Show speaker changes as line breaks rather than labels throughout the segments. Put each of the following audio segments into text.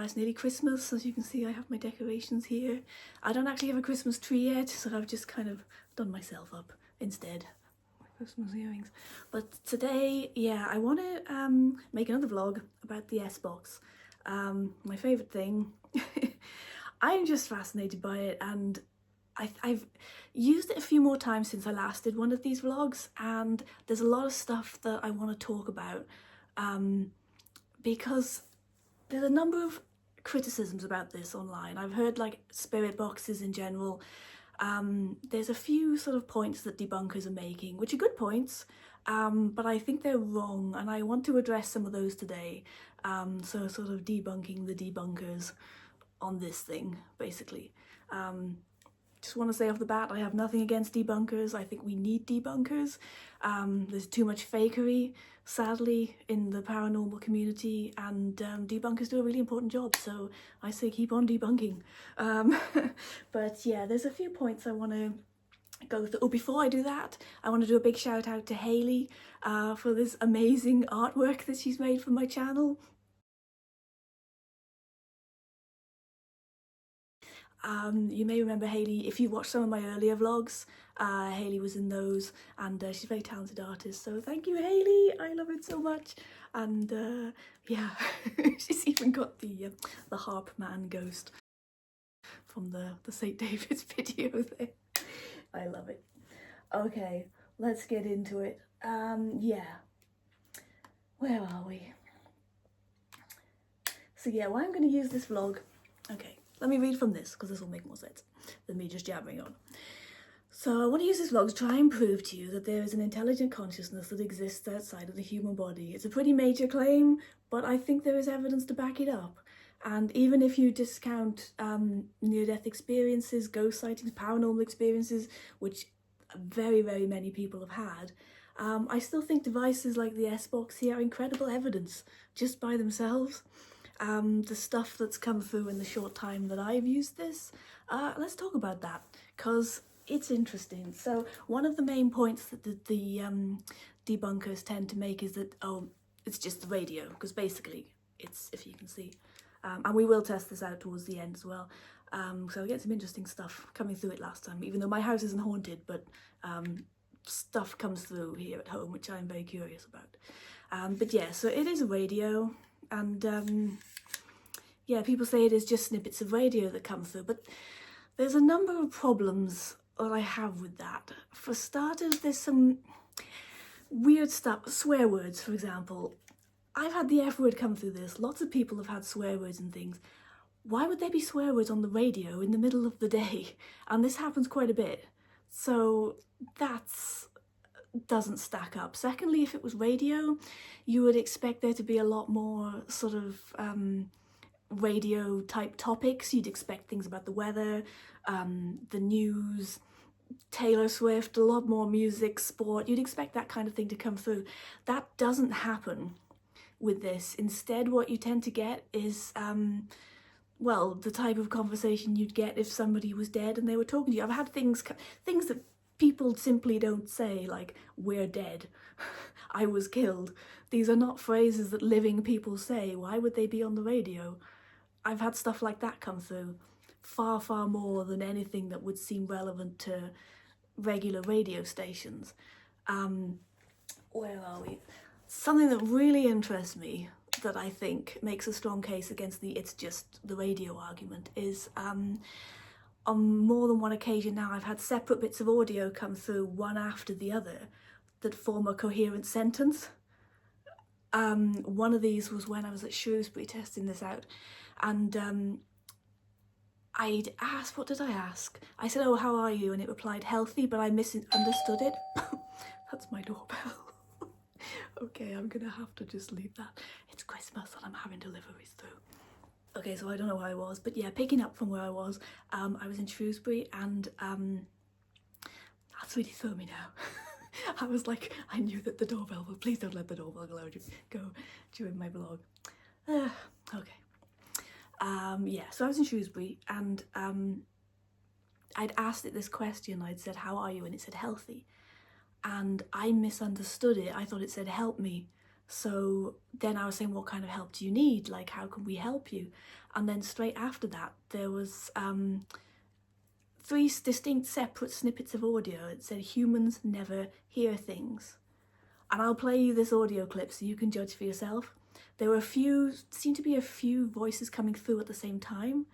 it's nearly Christmas. As you can see, I have my decorations here. I don't actually have a Christmas tree yet, so I've just kind of done myself up instead. My Christmas earrings. But today, yeah, I want to make another vlog about the Sbox. My favourite thing. I'm just fascinated by it, and I've used it a few more times since I last did one of these vlogs, and there's a lot of stuff that I want to talk about because there's a number of criticisms about this online. I've heard like spirit boxes in general. There's a few sort of points that debunkers are making, which are good points, but I think they're wrong, and I want to address some of those today. So sort of debunking the debunkers on this thing, basically. Just want to say off the bat, I have nothing against debunkers. I think we need debunkers. There's too much fakery, sadly, in the paranormal community, and debunkers do a really important job, so I say keep on debunking. But yeah, there's a few points I want to go through. Oh, before I do that, I want to do a big shout out to Hayley for this amazing artwork that she's made for my channel. You may remember Hayley if you watched some of my earlier vlogs. Hayley was in those, and she's a very talented artist, so thank you, Hayley. I love it so much. And yeah, she's even got the harp man ghost from the St. David's video there. I love it. Okay, let's get into it. Yeah, where are we? So yeah, why I'm going to use this vlog. Okay, let me read from this, because this will make more sense than me just jabbering on. So I want to use this vlog to try and prove to you that there is an intelligent consciousness that exists outside of the human body. It's a pretty major claim, but I think there is evidence to back it up. And even if you discount near-death experiences, ghost sightings, paranormal experiences, which very, very many people have had, I still think devices like the Sbox here are incredible evidence just by themselves. The stuff that's come through in the short time that I've used this, let's talk about that, because it's interesting. So one of the main points that the debunkers tend to make is that, oh, it's just the radio, because basically it's, if you can see, and we will test this out towards the end as well. So I get some interesting stuff coming through it last time, even though my house isn't haunted, but stuff comes through here at home, which I'm very curious about. But yeah, so it is a radio. And yeah, people say it is just snippets of radio that come through, but there's a number of problems that I have with that. For starters, there's some weird stuff, swear words, for example. I've had the F word come through this. Lots of people have had swear words and things. Why would there be swear words on the radio in the middle of the day? And this happens quite a bit. So that's doesn't stack up. Secondly, if it was radio, you would expect there to be a lot more sort of radio type topics. You'd expect things about the weather, the news, Taylor Swift, a lot more music, sport. You'd expect that kind of thing to come through. That doesn't happen with this. Instead, what you tend to get is well, the type of conversation you'd get if somebody was dead and they were talking to you. I've had things that people simply don't say, like, we're dead, I was killed. These are not phrases that living people say. Why would they be on the radio? I've had stuff like that come through far, far more than anything that would seem relevant to regular radio stations. Where are we? Something that really interests me, that I think makes a strong case against the it's just the radio argument, is on more than one occasion now, I've had separate bits of audio come through one after the other that form a coherent sentence. One of these was when I was at Shrewsbury testing this out, and I'd asked, what did I ask? I said, oh, how are you? And it replied, healthy, but I misunderstood it. That's my doorbell. Okay, I'm gonna have to just leave that. It's Christmas and I'm having deliveries through. Okay, so I don't know where I was, but yeah, picking up from where I was in Shrewsbury, and that's really thrown me now. I was like, I knew that the doorbell, but please don't let the doorbell go during my vlog. Okay. Yeah, so I was in Shrewsbury, and I'd asked it this question. I'd said, how are you? And it said healthy. And I misunderstood it. I thought it said help me. So then I was saying, what kind of help do you need? Like, how can we help you? And then straight after that, there was 3 distinct separate snippets of audio. It said, humans never hear things. And I'll play you this audio clip so you can judge for yourself. There were seemed to be a few voices coming through at the same time.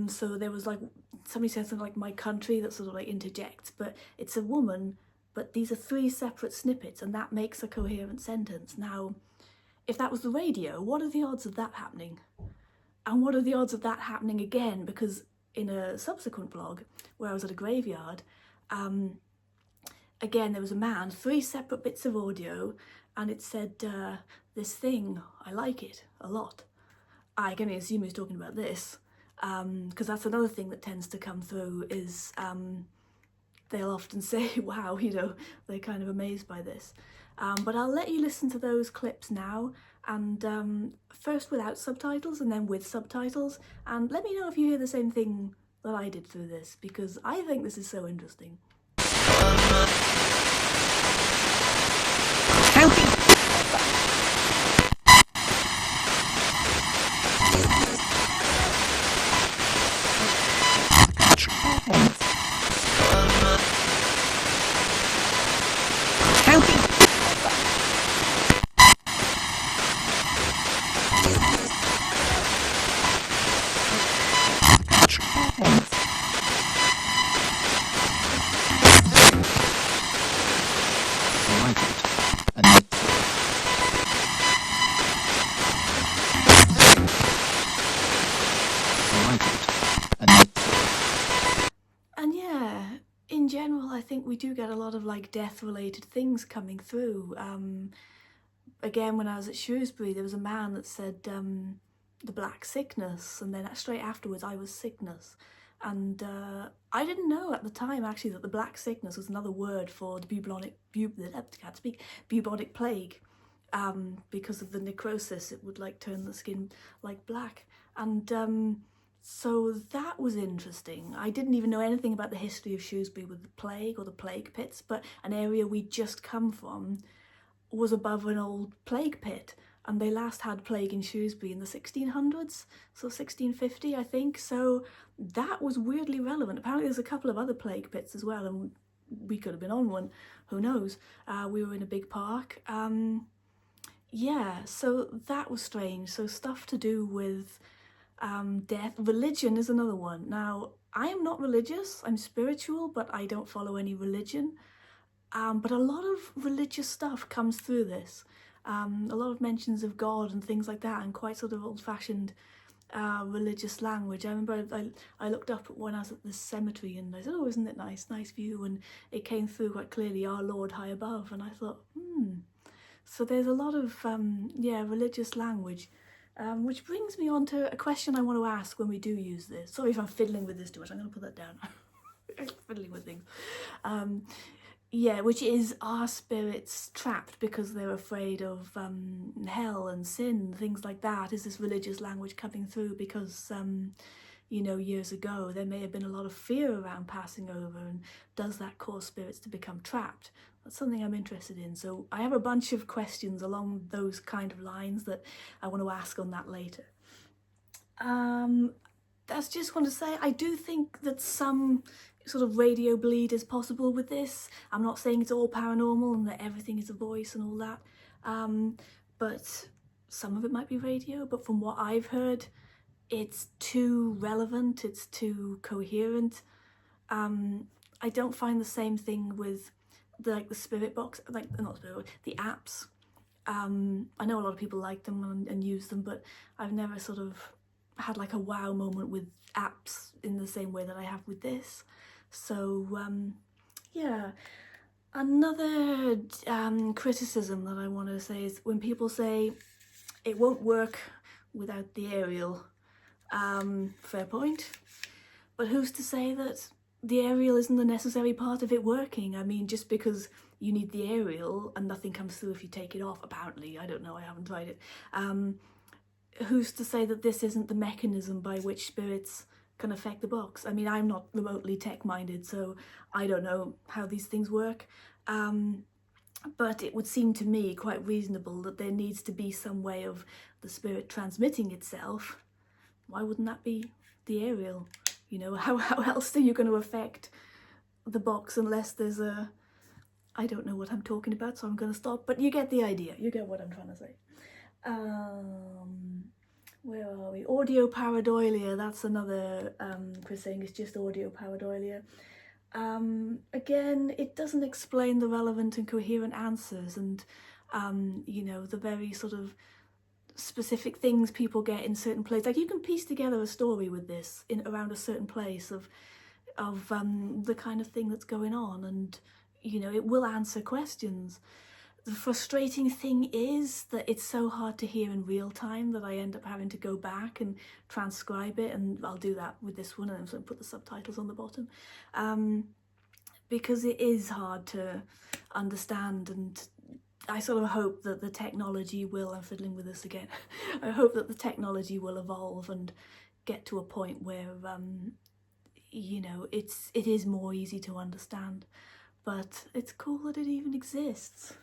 So there was like, somebody said something like my country that sort of like interjects, but it's a woman, but these are 3 separate snippets and that makes a coherent sentence. Now, if that was the radio, what are the odds of that happening? And what are the odds of that happening again? Because in a subsequent vlog where I was at a graveyard, again, there was a man, 3 separate bits of audio, and it said, this thing, I like it a lot. I can only assume he was talking about this, because that's another thing that tends to come through is they'll often say, wow, you know, they're kind of amazed by this. But I'll let you listen to those clips now, and first without subtitles and then with subtitles, and let me know if you hear the same thing that I did through this, because I think this is so interesting. And yeah, in general, I think we do get a lot of like death-related things coming through. Again, when I was at Shrewsbury, there was a man that said the black sickness, and then straight afterwards I was sickness. And I didn't know at the time actually that the black sickness was another word for the bubonic plague. Because of the necrosis, it would like turn the skin like black. And so that was interesting. I didn't even know anything about the history of Shrewsbury with the plague or the plague pits, but an area we'd just come from was above an old plague pit, and they last had plague in Shrewsbury in the 1600s, so 1650 I think, so that was weirdly relevant. Apparently there's a couple of other plague pits as well, and we could have been on one, who knows. We were in a big park. Yeah, so that was strange. So stuff to do with death. Religion is another one. Now, I am not religious, I'm spiritual, but I don't follow any religion. But a lot of religious stuff comes through this. A lot of mentions of God and things like that, and quite sort of old-fashioned religious language. I remember I looked up when I was at the cemetery and I said, oh, isn't it nice view, and it came through quite clearly, our Lord high above, and I thought, So there's a lot of, yeah, religious language, which brings me on to a question I want to ask when we do use this. Sorry if I'm fiddling with this too much, I'm going to put that down. Fiddling with things. Yeah, which is, are spirits trapped because they're afraid of hell and sin, things like that? Is this religious language coming through because, you know, years ago there may have been a lot of fear around passing over, and does that cause spirits to become trapped? That's something I'm interested in. So I have a bunch of questions along those kind of lines that I want to ask on that later. That's just want to say, I do think that some sort of radio bleed is possible with this. I'm not saying it's all paranormal and that everything is a voice and all that, but some of it might be radio, but from what I've heard, it's too relevant, it's too coherent. I don't find the same thing with the spirit box, like, not spirit box, the apps. I know a lot of people like them and use them, but I've never sort of had like a wow moment with apps in the same way that I have with this. So yeah, another criticism that I want to say is when people say it won't work without the aerial. Fair point, but who's to say that the aerial isn't the necessary part of it working? I mean, just because you need the aerial and nothing comes through if you take it off, apparently, I don't know, I haven't tried it, who's to say that this isn't the mechanism by which spirits can affect the box? I mean, I'm not remotely tech-minded, so I don't know how these things work. but it would seem to me quite reasonable that there needs to be some way of the spirit transmitting itself. Why wouldn't that be the aerial? You know, how else are you going to affect the box unless there's a... I don't know what I'm talking about, so I'm going to stop, but you get the idea. You get what I'm trying to say. Where are we? Audio pareidolia, that's another Chris saying it's just audio pareidolia. Again, it doesn't explain the relevant and coherent answers, and you know, the very sort of specific things people get in certain places. Like, you can piece together a story with this in around a certain place of the kind of thing that's going on, and you know, it will answer questions. The frustrating thing is that it's so hard to hear in real time that I end up having to go back and transcribe it, and I'll do that with this one and put the subtitles on the bottom, because it is hard to understand. And I sort of hope that the technology will, I'm fiddling with this again, I hope that the technology will evolve and get to a point where, you know, it is more easy to understand. But it's cool that it even exists.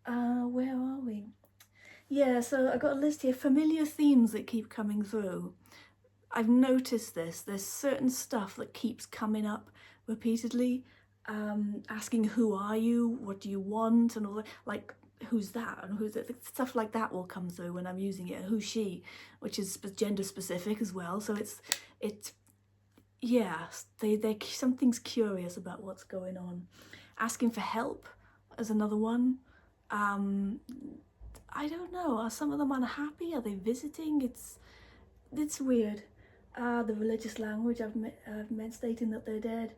Where are we? Yeah, so I got a list here, familiar themes that keep coming through. I've noticed this, there's certain stuff that keeps coming up repeatedly, asking who are you, what do you want, and all that, like who's that, and who's that, stuff like that will come through when I'm using it, and who's she, which is gender specific as well, so it's yeah, something's curious about what's going on. Asking for help is another one. I don't know, are some of them unhappy? Are they visiting? It's weird. The religious language, I've meant stating that they're dead.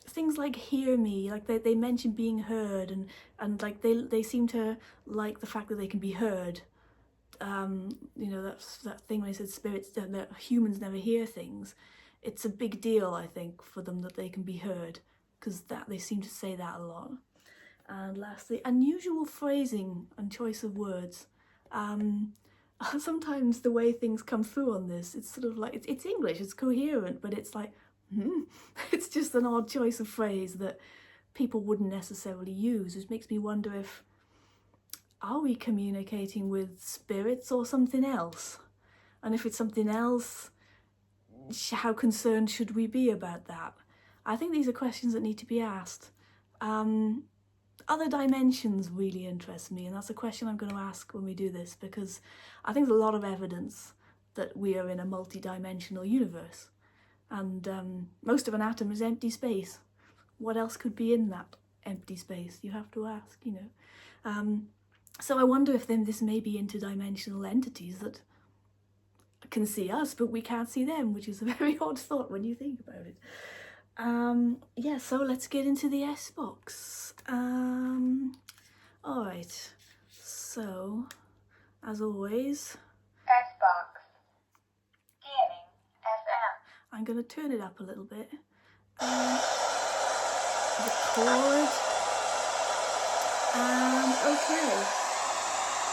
Things like hear me, like they mention being heard, and like they seem to like the fact that they can be heard. You know, that's that thing when I said spirits, that humans never hear things. It's a big deal, I think, for them that they can be heard, because that they seem to say that a lot. And lastly, unusual phrasing and choice of words. Sometimes the way things come through on this, it's sort of like, it's English, it's coherent, but it's like, it's just an odd choice of phrase that people wouldn't necessarily use, which makes me wonder if, are we communicating with spirits or something else? And if it's something else, how concerned should we be about that? I think these are questions that need to be asked. Other dimensions really interest me, and that's a question I'm going to ask when we do this, because I think there's a lot of evidence that we are in a multi-dimensional universe, and most of an atom is empty space. What else could be in that empty space? You have to ask, you know. So I wonder if then this may be interdimensional entities that can see us, but we can't see them, which is a very odd thought when you think about it. Yeah, so let's get into the Sbox. Alright, so, as always,
Sbox. Scanning FM.
I'm going to turn it up a little bit. Record. Okay.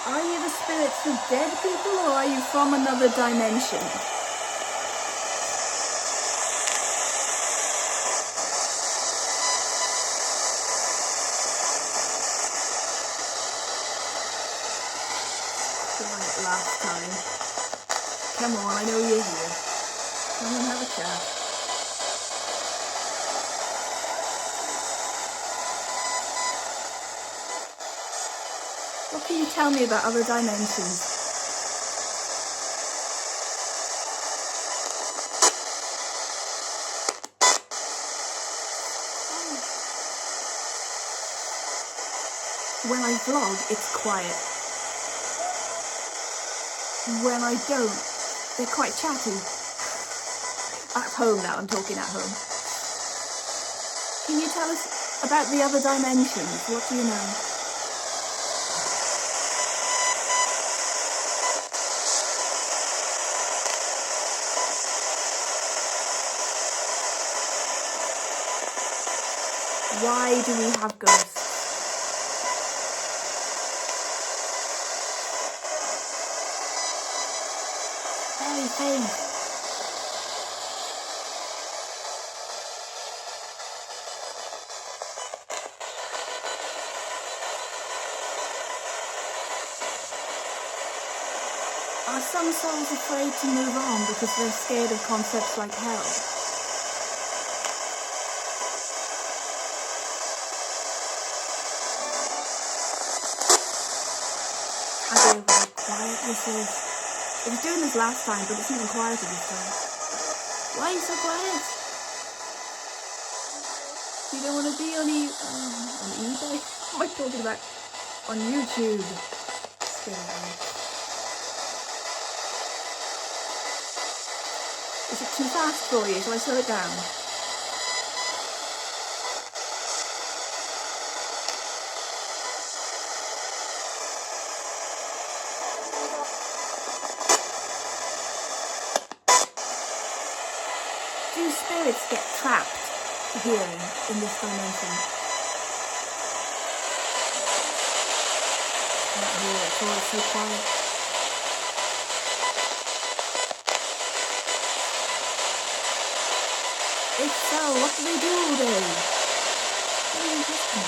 Are you the spirits of dead people, or are you from another dimension? Quiet last time. Come on, I know you're here. Come and have a chat. What can you tell me about other dimensions? When I vlog, it's quiet. When I don't, they're quite chatty. At home now, I'm talking at home. Can you tell us about the other dimensions? What do you know? Why do we have ghosts? Very faint. Are some souls afraid to move on because they're scared of concepts like hell? I can't believe how quiet this is. It was doing this last time, but it's even quieter this time. Why are you so quiet? You don't want to be on eBay? What am I talking about? On YouTube. Is it too fast for you? Shall I slow it down? Do spirits get trapped here in this dimension? Not here, it's all so quiet. If so, what do they do all day? Very interesting.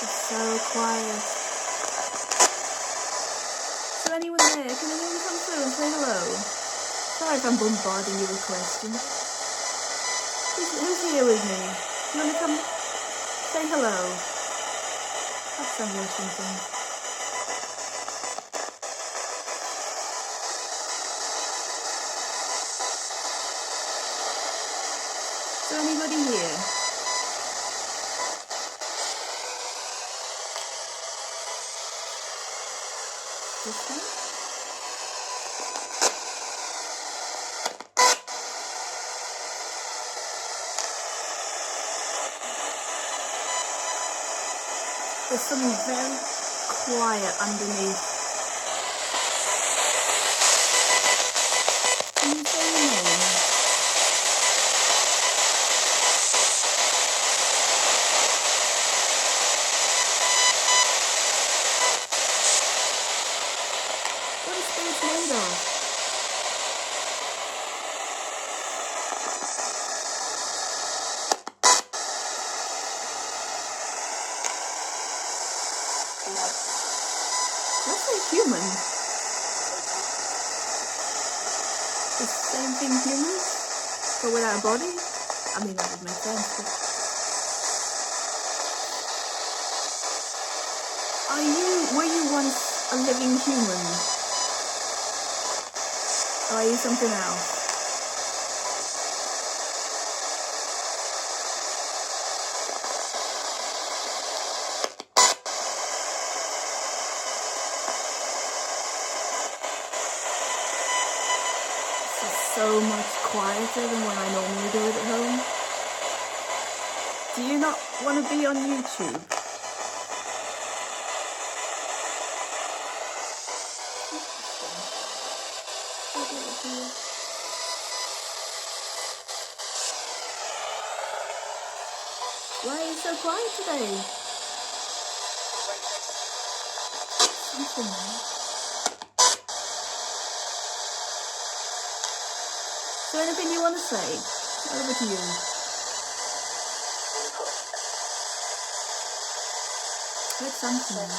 It's so quiet. Is there anyone there? Can anyone come through and say hello? Sorry if I'm bombarding you with questions. Who's here with me? You want to come say hello? Have some or something. Is there anybody here? This one? There's something very quiet underneath. Can you say your name? What is space made of? Let's say human. Is the same thing humans? But without a body? I mean, that would make sense. But were you once a living human? Or are you something else? So much quieter than when I normally do it at home. Do you not want to be on YouTube? Why are you so quiet today? Something there. Is there anything you want to say? Over to you. Heard something.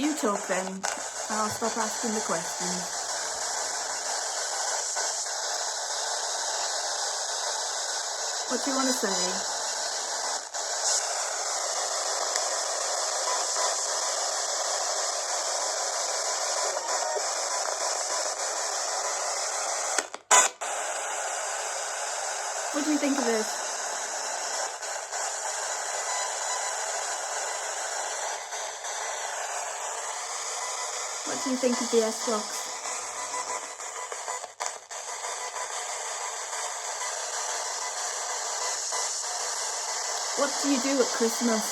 You talk then. I'll stop asking the questions. What do you want to say? What do you think of this? What do you think of the Sbox? What do you do at Christmas?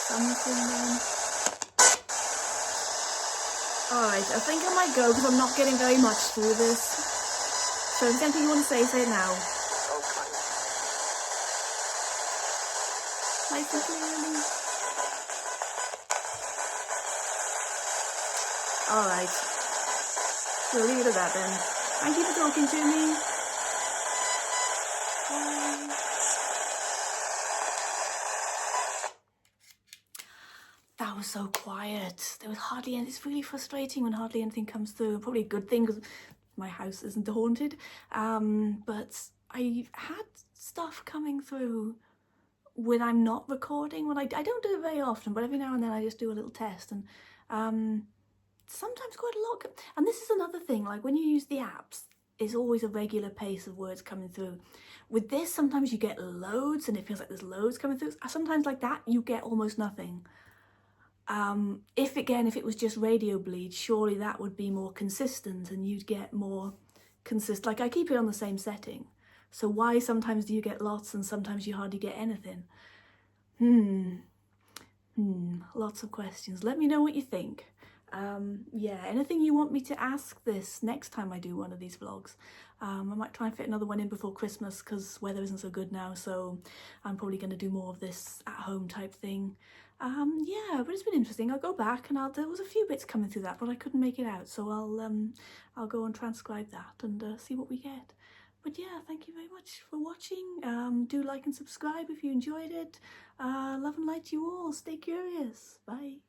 Something then. Alright, I think I might go because I'm not getting very much through this. So if there's anything you want to say it now. Nice and clearly. All right. We'll leave it at that then. Thank you for talking to me. Bye. That was so quiet. There was hardly any. It's really frustrating when hardly anything comes through. Probably a good thing because my house isn't haunted. But I had stuff coming through when I'm not recording. When I don't do it very often, but every now and then I just do a little test, and sometimes quite a lot. And this is another thing, like when you use the apps, it's always a regular pace of words coming through. With this, sometimes you get loads and it feels like there's loads coming through. Sometimes like that, you get almost nothing. If it was just radio bleed, surely that would be more consistent and you'd get more consistent. Like I keep it on the same setting. So why sometimes do you get lots and sometimes you hardly get anything? Lots of questions. Let me know what you think. Yeah, anything you want me to ask this next time I do one of these vlogs. I might try and fit another one in before Christmas because weather isn't so good now, so I'm probably going to do more of this at home type thing. Yeah, but it's been interesting. I'll go back and there was a few bits coming through that, but I couldn't make it out, so I'll go and transcribe that and see what we get. But yeah, thank you very much for watching. Do like and subscribe if you enjoyed it. Love and light to you all. Stay curious. Bye.